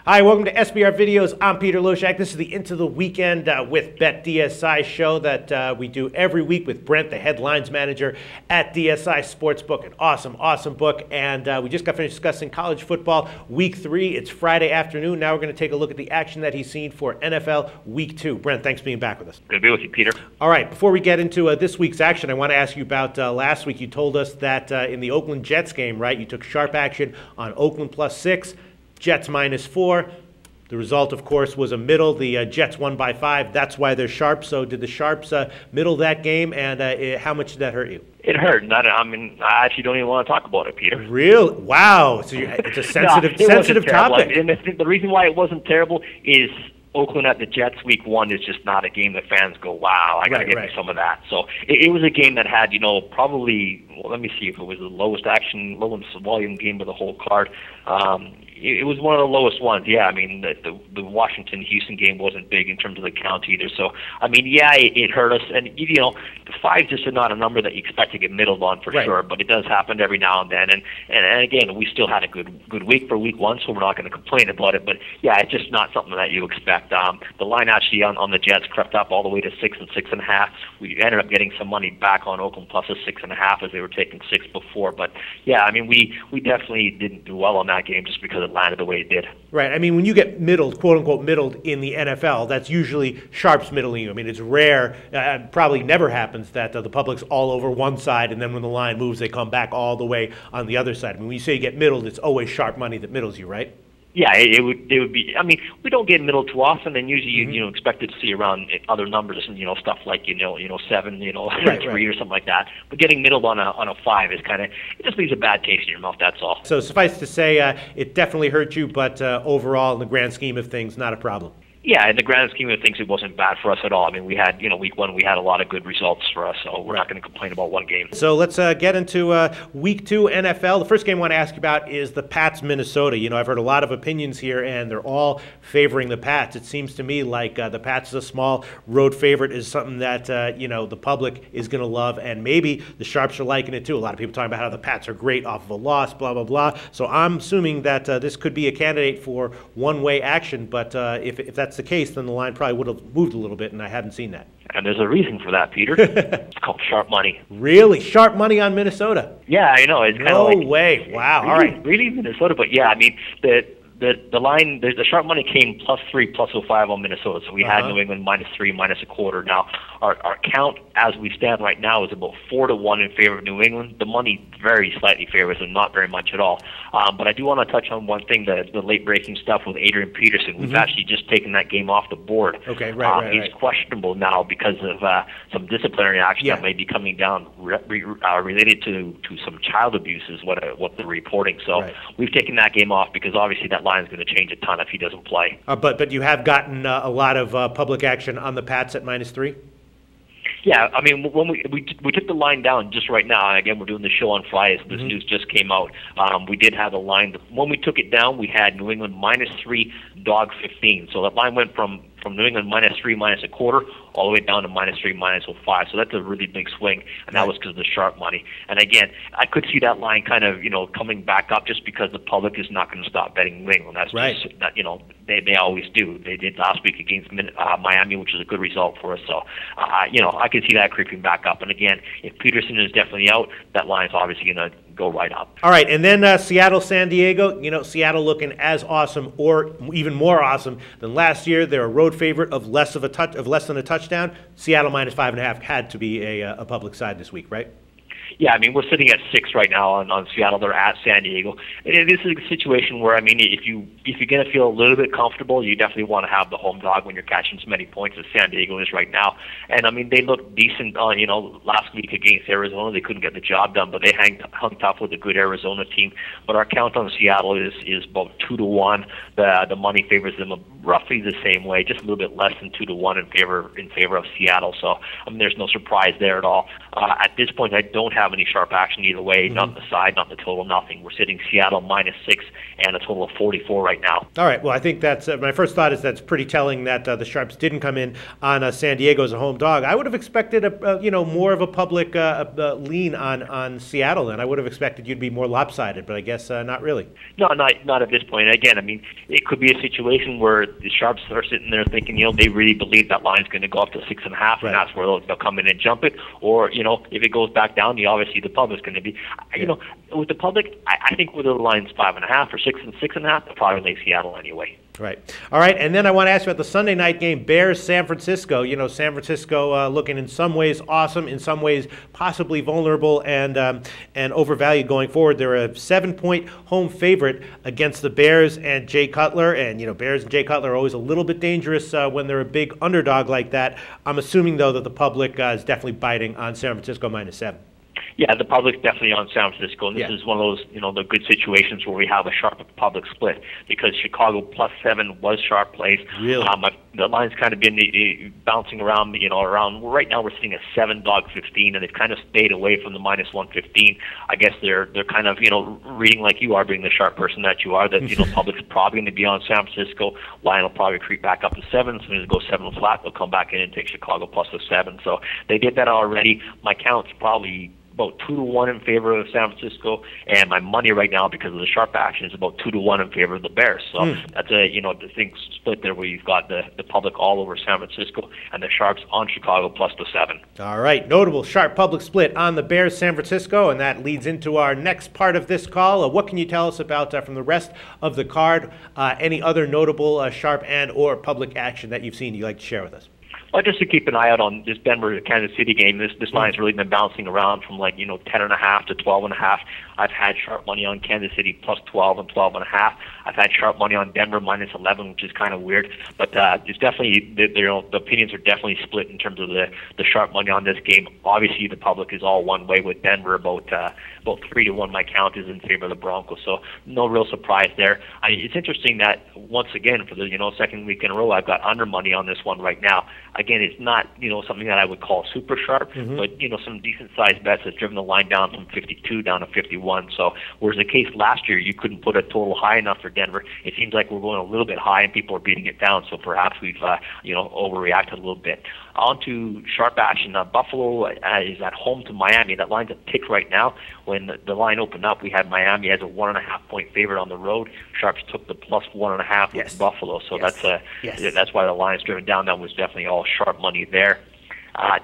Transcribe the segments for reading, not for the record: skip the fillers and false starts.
Hi, welcome to SBR Videos. I'm Peter Loshak. This is the Into the Weekend with BetDSI show that we do every week with Brent, the headlines manager at DSI Sportsbook. An awesome book. And we just got finished discussing college football Week 3. It's Friday afternoon. Now we're going to take a look at the action that he's seen for NFL Week 2. Brent, thanks for being back with us. Good to be with you, Peter. All right, before we get into this week's action, I want to ask you about last week. You told us that in the Oakland Jets game, right, you took sharp action on Oakland +6. Jets -4. The result, of course, was a middle. The Jets won by 5. That's why they're sharp. So did the Sharps middle that game, and how much did that hurt you? It hurt. I actually don't even want to talk about it, Peter. Real? Wow. So it's a sensitive topic. And the reason why it wasn't terrible is Oakland at the Jets Week 1 is just not a game that fans go, wow, I got to get me some of that. So it was a game that had, probably, well, let me see if it was the lowest volume game of the whole card. It was one of the lowest ones. Yeah, I mean, the Washington-Houston game wasn't big in terms of the count either. So, I mean, yeah, it hurt us. And, the 5 just is not a number that you expect to get middled on for sure, but it does happen every now and then. And again, we still had a good week for Week 1, so we're not going to complain about it. But, yeah, it's just not something that you expect. The line actually on the Jets crept up all the way to 6 and 6.5. We ended up getting some money back on Oakland plus a 6.5 as they were taking 6 before. But, yeah, I mean, we definitely didn't do well on that game just because it landed the way it did. Right. I mean, when you get middled, quote-unquote middled in the NFL, that's usually sharps middling you. I mean, it's rare, probably never happens that the public's all over one side, and then when the line moves, they come back all the way on the other side. I mean, when you say you get middled, it's always sharp money that middles you, right? Yeah, it would be. I mean, we don't get middle too often, and usually you expect to see around other numbers and stuff like 7, 3 or something like that. But getting middled on a 5 is it just leaves a bad taste in your mouth. That's all. So suffice to say, it definitely hurt you, but overall, in the grand scheme of things, not a problem. Yeah, in the grand scheme of things, it wasn't bad for us at all. I mean, we had, Week 1, we had a lot of good results for us, so we're not going to complain about one game. So let's get into Week 2 NFL. The first game I want to ask you about is the Pats, Minnesota. I've heard a lot of opinions here, and they're all favoring the Pats. It seems to me like the Pats is a small road favorite, is something that, the public is going to love, and maybe the Sharps are liking it too. A lot of people talking about how the Pats are great off of a loss, blah, blah, blah. So I'm assuming that this could be a candidate for one-way action, but if that's the case, then the line probably would have moved a little bit, and I hadn't seen that. And there's a reason for that, Peter. It's called sharp money. Really? Sharp money on Minnesota? Yeah, I know. It's no way. Wow. Really, all right. Really Minnesota, but yeah, I mean, the line, the sharp money came +3, +05 on Minnesota. So we had New England -3, -1/4. Now, our count as we stand right now is about 4-1 in favor of New England. The money very slightly favors them, not very much at all. But I do want to touch on one thing, the late breaking stuff with Adrian Peterson. We've actually just taken that game off the board. Okay, right. He's questionable now because of some disciplinary action that may be coming down related to some child abuse is what they're reporting. So we've taken that game off because obviously that line is going to change a ton if he doesn't play. But you have gotten a lot of public action on the Pats at -3? Yeah, I mean, when we took the line down just right now, and again, we're doing the show on Friday, so this news just came out. We did have a line. When we took it down, we had New England -3, dog 15. So that line went from New England -3, -1/4, all the way down to -3, -5. So that's a really big swing, and that was because of the sharp money. And again, I could see that line kind of, coming back up just because the public is not going to stop betting New England. That's just, that, they always do. They did last week against Miami, which is a good result for us. So, I could see that creeping back up. And again, if Peterson is definitely out, that line is obviously going to go right up. All right, and then Seattle, San Diego. Seattle looking as awesome or even more awesome than last year. They're a road favorite of less than a touchdown. Seattle -5.5 had to be a public side this week, right? Yeah, I mean, we're sitting at 6 right now on Seattle. They're at San Diego. And this is a situation where, I mean, if you're going to feel a little bit comfortable, you definitely want to have the home dog when you're catching as many points as San Diego is right now. And, I mean, they looked decent, last week against Arizona. They couldn't get the job done, but they hung tough with a good Arizona team. But our count on Seattle is about 2-1. The money favors them roughly the same way, just a little bit less than 2-1 in favor of Seattle. So, I mean, there's no surprise there at all. At this point, I don't have any sharp action either way, not the side, not the total, nothing. We're sitting Seattle -6 and a total of 44 right now. All right. Well, I think that's my first thought is that's pretty telling that the Sharps didn't come in on San Diego as a home dog. I would have expected more of a public lean on Seattle. Then I would have expected you'd be more lopsided, but I guess not really. No, not at this point. Again, I mean, it could be a situation where the Sharps are sitting there thinking, they really believe that line's going to go up to 6.5, and that's where they'll come in and jump it. Or, if it goes back down, obviously the public's going to be, with the public, I think whether the line's 5.5 or 6 and 6.5, they'll probably make Seattle anyway. Right. All right. And then I want to ask you about the Sunday night game, Bears-San Francisco. San Francisco looking in some ways awesome, in some ways possibly vulnerable and overvalued going forward. They're a 7-point home favorite against the Bears and Jay Cutler. And, Bears and Jay Cutler are always a little bit dangerous when they're a big underdog like that. I'm assuming, though, that the public is definitely biting on San Francisco -7. Yeah, the public's definitely on San Francisco, and this is one of those, the good situations where we have a sharp public split, because Chicago +7 was sharp plays. Really? The line's kind of been bouncing around, around, right now we're sitting a 7-15, and they've kind of stayed away from the -115. I guess they're kind of, reading like you are, being the sharp person that you are, that, public's probably going to be on San Francisco. Line will probably creep back up to 7. As soon as it goes 7 flat, they'll come back in and take Chicago +7. So they did that already. My count's probably about 2-1 in favor of San Francisco, and my money right now, because of the sharp action, is about 2-1 in favor of the Bears. So that's the thing split there, where you've got the public all over San Francisco and the Sharps on Chicago +7. All right, notable sharp public split on the Bears, San Francisco, and that leads into our next part of this call. What can you tell us about from the rest of the card? Any other notable sharp and or public action that you've seen you'd like to share with us? Well, just to keep an eye out on this Denver-Kansas City game. This line's really been bouncing around from 10.5 to 12.5. I've had sharp money on Kansas City +12 and 12.5. I've had sharp money on Denver -11, which is kind of weird. But it's definitely the opinions are definitely split in terms of the sharp money on this game. Obviously, the public is all one way with Denver. About 3-1, my count is in favor of the Broncos. So no real surprise there. It's interesting that once again for the second week in a row, I've got under money on this one right now. Again, it's not something that I would call super sharp, but some decent sized bets has driven the line down from 52 down to 51. So whereas the case last year, you couldn't put a total high enough for Denver. It seems like we're going a little bit high and people are beating it down. So perhaps we've overreacted a little bit. On to sharp action. Buffalo is at home to Miami. That line's a tick right now. When the line opened up, we had Miami as a 1.5-point favorite on the road. Sharps took the +1.5 with Buffalo. So that's why the line's driven down. That was definitely all sharp money there.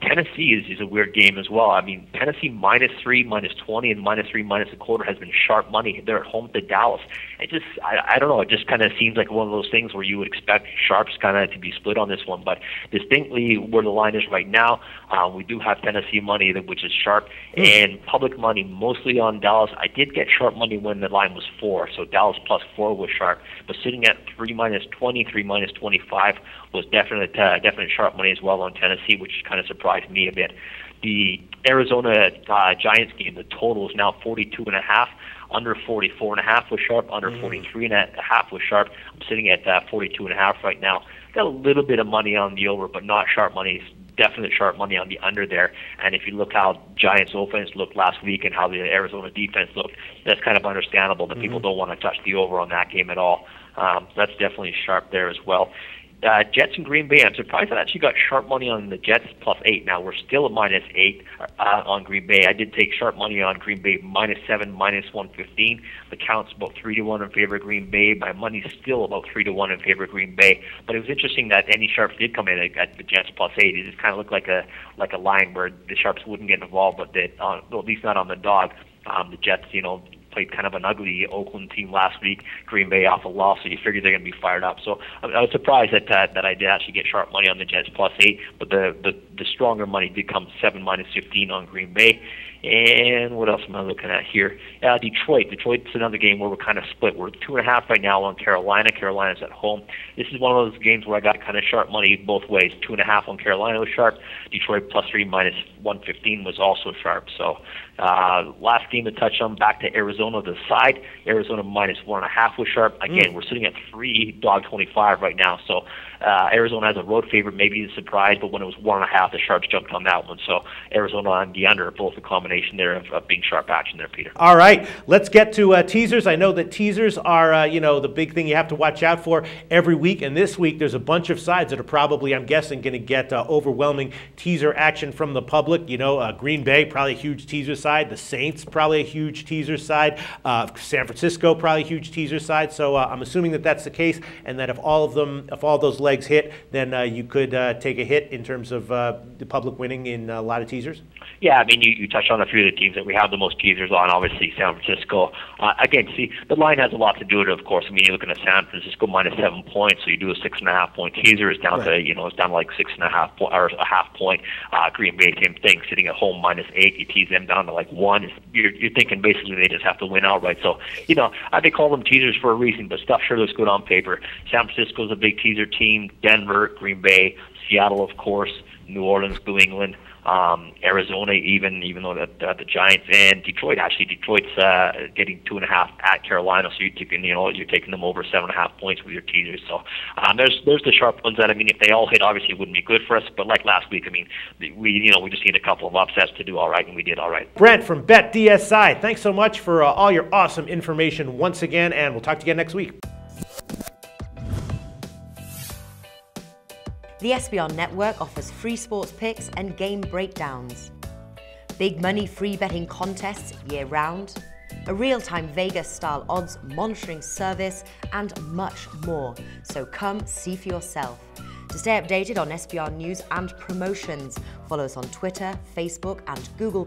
Tennessee is a weird game as well. I mean, Tennessee -3, -20, and -3, -1/4 has been sharp money. They're at home to Dallas. It just, I don't know. It just kind of seems like one of those things where you would expect sharps kind of to be split on this one. But distinctly, where the line is right now, we do have Tennessee money, which is sharp, and public money mostly on Dallas. I did get sharp money when the line was 4, so Dallas +4 was sharp. But sitting at 3 -20, 3 -25 was definite sharp money as well on Tennessee, which kind of surprised me a bit. The Arizona Giants game, the total is now 42.5. Under 44.5 was sharp. Under 43.5 was sharp. I'm sitting at 42.5 right now. Got a little bit of money on the over, but not sharp money. Definite sharp money on the under there. And if you look how Giants offense looked last week and how the Arizona defense looked, that's kind of understandable that people don't want to touch the over on that game at all. That's definitely sharp there as well. Jets and Green Bay. I'm surprised I actually got sharp money on the Jets +8. Now we're still at -8 on Green Bay. I did take sharp money on Green Bay -7, -115. The count's about 3-1 in favor of Green Bay. My money's still about 3-1 in favor of Green Bay. But it was interesting that any sharps did come in at the Jets +8. It just kind of looked like a line where the sharps wouldn't get involved, but well, at least not on the dog. The Jets, played kind of an ugly Oakland team last week. Green Bay off a loss, so you figure they're going to be fired up. So I was surprised that I did actually get sharp money on the Jets +8, but the stronger money did come 7 -15 on Green Bay. And what else am I looking at here? Detroit. Detroit's another game where we're kind of split. We're 2.5 right now on Carolina. Carolina's at home. This is one of those games where I got kind of sharp money both ways. 2.5 on Carolina was sharp. Detroit +3 -115 was also sharp. So last game to touch on, back to Arizona. Arizona to the side. Arizona -1.5 with sharp. Again, we're sitting at 3 dog 25 right now. So Arizona has a road favorite, maybe a surprise, but when it was 1.5, the sharps jumped on that one. So Arizona and the under, both a combination there of being sharp action there, Peter. All right, let's get to teasers. I know that teasers are, the big thing you have to watch out for every week. And this week, there's a bunch of sides that are probably, I'm guessing, going to get overwhelming teaser action from the public. Green Bay, probably a huge teaser side. The Saints, probably a huge teaser side. San Francisco, probably a huge teaser side. So I'm assuming that that's the case, and that if all those legs hit, then you could take a hit in terms of the public winning in a lot of teasers. Yeah, I mean, you touched on a few of the teams that we have the most teasers on. Obviously, San Francisco. Again, see, the line has a lot to do with it, of course. I mean, you're looking at San Francisco -7 points, so you do a 6.5 point teaser. It's down to, it's down to like 6.5 or a half point. Green Bay, same thing, sitting at home -8. You tease them down to like 1. You're thinking basically they just have to win outright. So, they call them teasers for a reason, but stuff sure looks good on paper. San Francisco's a big teaser team. Denver, Green Bay, Seattle, of course, New Orleans, New England. Arizona, even though the Giants, and Detroit. Actually, Detroit's getting 2.5 at Carolina, so you're taking them over 7.5 points with your teasers. So there's the sharp ones that, I mean, if they all hit, obviously it wouldn't be good for us. But like last week, I mean, we just need a couple of upsets to do all right, and we did all right. Brent from BetDSI, thanks so much for all your awesome information once again, and we'll talk to you again next week. The SBR Network offers free sports picks and game breakdowns, big money free betting contests year-round, a real-time Vegas-style odds monitoring service, and much more. So come see for yourself. To stay updated on SBR news and promotions, follow us on Twitter, Facebook, and Google+,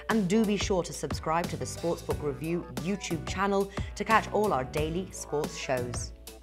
and do be sure to subscribe to the Sportsbook Review YouTube channel to catch all our daily sports shows.